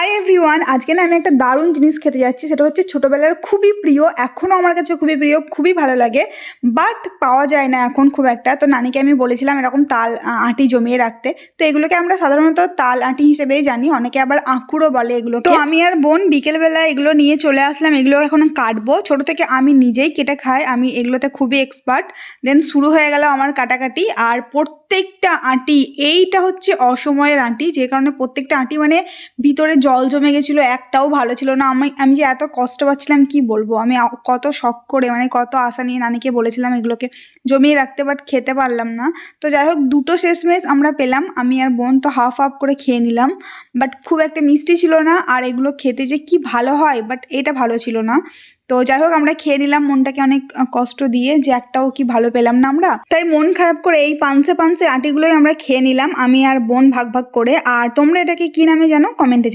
Hi everyone, আজকে না আমি একটা দারুণ জিনিস খেতে যাচ্ছি। সেটা হচ্ছে ছোটোবেলার খুবই প্রিয়, এখনও আমার কাছে খুবই প্রিয়, খুবই ভালো লাগে, বাট পাওয়া যায় না এখন খুব একটা। তো নানিকে আমি বলেছিলাম এরকম তাল আটি জমিয়ে রাখতে। তো এগুলোকে আমরা সাধারণত তাল আটি হিসেবেই জানি, অনেকে আবার আঁকুড়ও বলে এগুলো। তো আমি আর বোন বিকেলবেলা এগুলো নিয়ে চলে আসলাম, এগুলো এখন কাটবো। ছোটো থেকে আমি নিজেই কেটে খাই, আমি এগুলোতে খুবই এক্সপার্ট। দেন শুরু হয়ে গেল আমার কাটাকাটি। আর প্রত্যেকটা আঁটি, এইটা হচ্ছে অসময়ের আঁটি, যে কারণে প্রত্যেকটা আঁটি মানে ভিতরে জল জমে গেছিলো, একটাও ভালো ছিল না। আমি যে এত কষ্ট পাচ্ছিলাম কি বলবো। আমি কত শখ করে, মানে কত আশা নিয়ে নানিকে বলেছিলাম এগুলোকে জমিয়ে রাখতে, বাট খেতে পারলাম না। তো যাই হোক, দুটো শেষমেশ আমরা পেলাম, আমি আর বোন। তো হাফ হাফ করে খেয়ে নিলাম, বাট খুব একটা মিষ্টি ছিল না। আর এগুলো খেতে যে কি ভালো হয়, বাট এটা ভালো ছিল না। তো যাই হোক, আমরা খেয়ে নিলাম মনটাকে অনেক কষ্ট দিয়ে, যে একটাও কি ভালো পেলাম না আমরা। তাই মন খারাপ করে এই পানসে পানসে আটিগুলোই আমরা খেয়ে নিলাম, আমি আর বোন ভাগ ভাগ করে। আর তোমরা এটাকে কি নামে জানো কমেন্টে জানো।